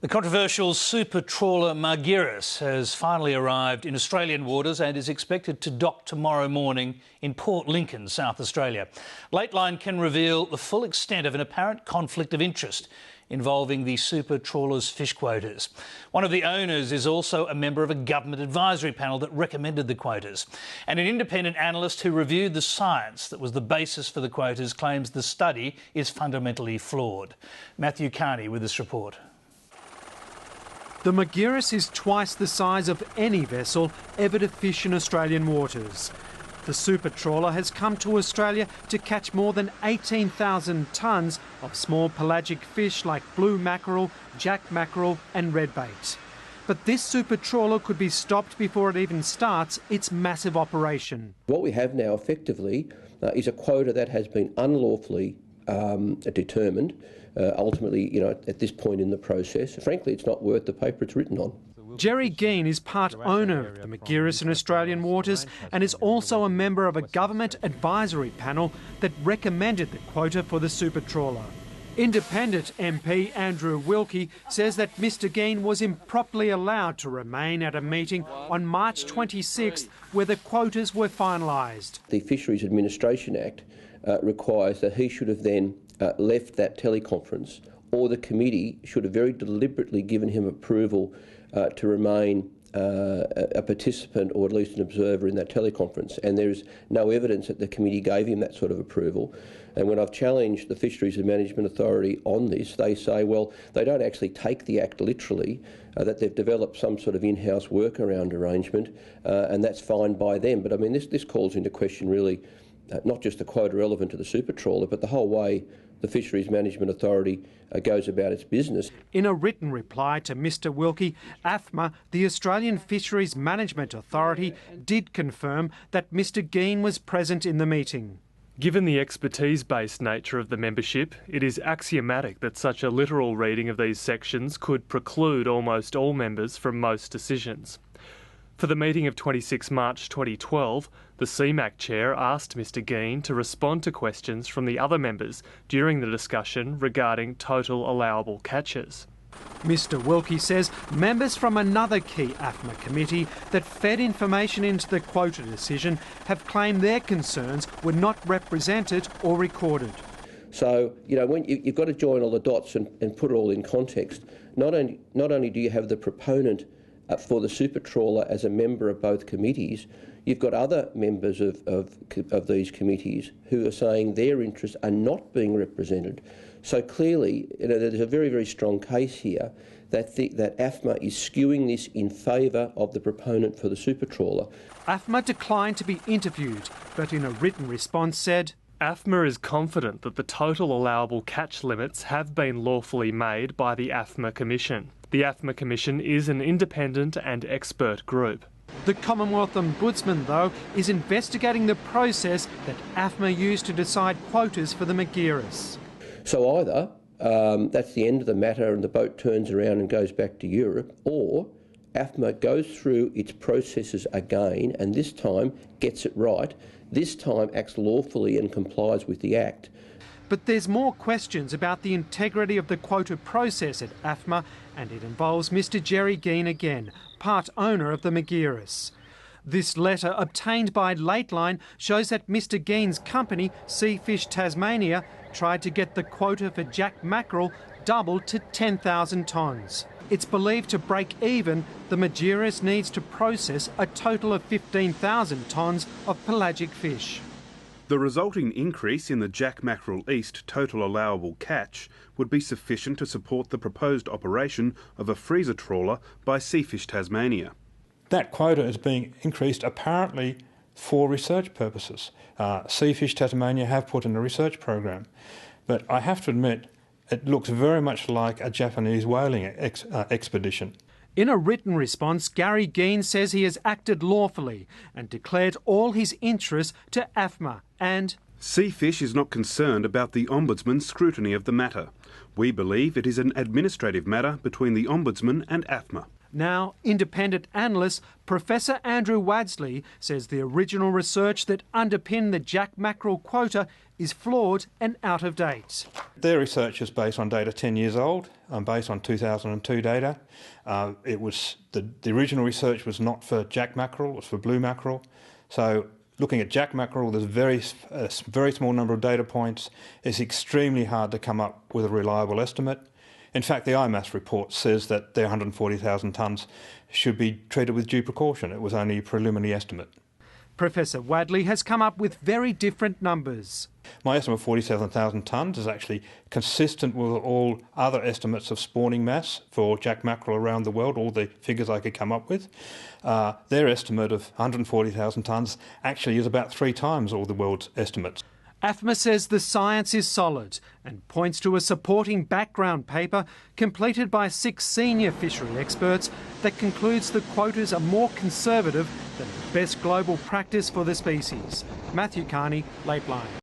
The controversial super trawler Margiris has finally arrived in Australian waters and is expected to dock tomorrow morning in Port Lincoln, South Australia. Lateline can reveal the full extent of an apparent conflict of interest involving the super trawler's fish quotas. One of the owners is also a member of a government advisory panel that recommended the quotas. And an independent analyst who reviewed the science that was the basis for the quotas claims the study is fundamentally flawed. Matthew Carney with this report. The Margiris is twice the size of any vessel ever to fish in Australian waters. The super trawler has come to Australia to catch more than 18,000 tonnes of small pelagic fish like blue mackerel, jack mackerel and redbait. But this super trawler could be stopped before it even starts its massive operation. What we have now effectively is a quota that has been unlawfully determined. Ultimately, at this point in the process, frankly, it's not worth the paper it's written on. Jerry Geen is part owner of the Margiris in Australian waters and is also a member of a government advisory panel that recommended the quota for the super trawler. Independent MP Andrew Wilkie says that Mr Geen was improperly allowed to remain at a meeting on March 26th where the quotas were finalised. The Fisheries Administration Act requires that he should have then left that teleconference, or the committee should have very deliberately given him approval to remain a participant or at least an observer in that teleconference. And there is no evidence that the committee gave him that sort of approval. And when I've challenged the Fisheries and Management Authority on this, they say, well, they don't actually take the Act literally, that they've developed some sort of in-house workaround arrangement, and that's fine by them. But I mean, this calls into question really not just the quota relevant to the super trawler, but the whole way the Fisheries Management Authority goes about its business. In a written reply to Mr Wilkie, AFMA, the Australian Fisheries Management Authority, did confirm that Mr Geen was present in the meeting. Given the expertise-based nature of the membership, it is axiomatic that such a literal reading of these sections could preclude almost all members from most decisions. For the meeting of 26 March 2012, the CMAC chair asked Mr Geen to respond to questions from the other members during the discussion regarding total allowable catches. Mr Wilkie says members from another key AFMA committee that fed information into the quota decision have claimed their concerns were not represented or recorded. So, when you've got to join all the dots and put it all in context, not only do you have the proponent for the super trawler as a member of both committees, you've got other members of these committees who are saying their interests are not being represented. So clearly, there's a very, very strong case here that AFMA is skewing this in favour of the proponent for the super trawler. AFMA declined to be interviewed, but in a written response said, AFMA is confident that the total allowable catch limits have been lawfully made by the AFMA Commission. The AFMA Commission is an independent and expert group. The Commonwealth Ombudsman, though, is investigating the process that AFMA used to decide quotas for the Margiris. So either that's the end of the matter and the boat turns around and goes back to Europe, or AFMA goes through its processes again and this time gets it right, this time acts lawfully and complies with the Act. But there's more questions about the integrity of the quota process at AFMA, and it involves Mr Jerry Geen again, part owner of the Margiris. This letter, obtained by Lateline, shows that Mr Geen's company, Seafish Tasmania, tried to get the quota for jack mackerel doubled to 10,000 tonnes. It's believed to break even, the Margiris needs to process a total of 15,000 tonnes of pelagic fish. The resulting increase in the Jack Mackerel East total allowable catch would be sufficient to support the proposed operation of a freezer trawler by Seafish Tasmania. That quota is being increased apparently for research purposes. Seafish Tasmania have put in a research program, but I have to admit it looks very much like a Japanese whaling expedition. In a written response, Gary Geen says he has acted lawfully and declared all his interests to AFMA and Seafish is not concerned about the Ombudsman's scrutiny of the matter. We believe it is an administrative matter between the Ombudsman and AFMA. Now, independent analyst Professor Andrew Wadsley says the original research that underpinned the jack mackerel quota is flawed and out of date. Their research is based on data 10 years old, based on 2002 data. The original research was not for jack mackerel, it was for blue mackerel. So looking at jack mackerel, there's a very small number of data points. It's extremely hard to come up with a reliable estimate. In fact, the IMAS report says that their 140,000 tonnes should be treated with due precaution. It was only a preliminary estimate. Professor Wadley has come up with very different numbers. My estimate of 47,000 tonnes is actually consistent with all other estimates of spawning mass for jack mackerel around the world, all the figures I could come up with. Their estimate of 140,000 tonnes actually is about 3 times all the world's estimates. AFMA says the science is solid and points to a supporting background paper completed by 6 senior fishery experts that concludes the quotas are more conservative than the best global practice for the species. Matthew Carney, Lateline.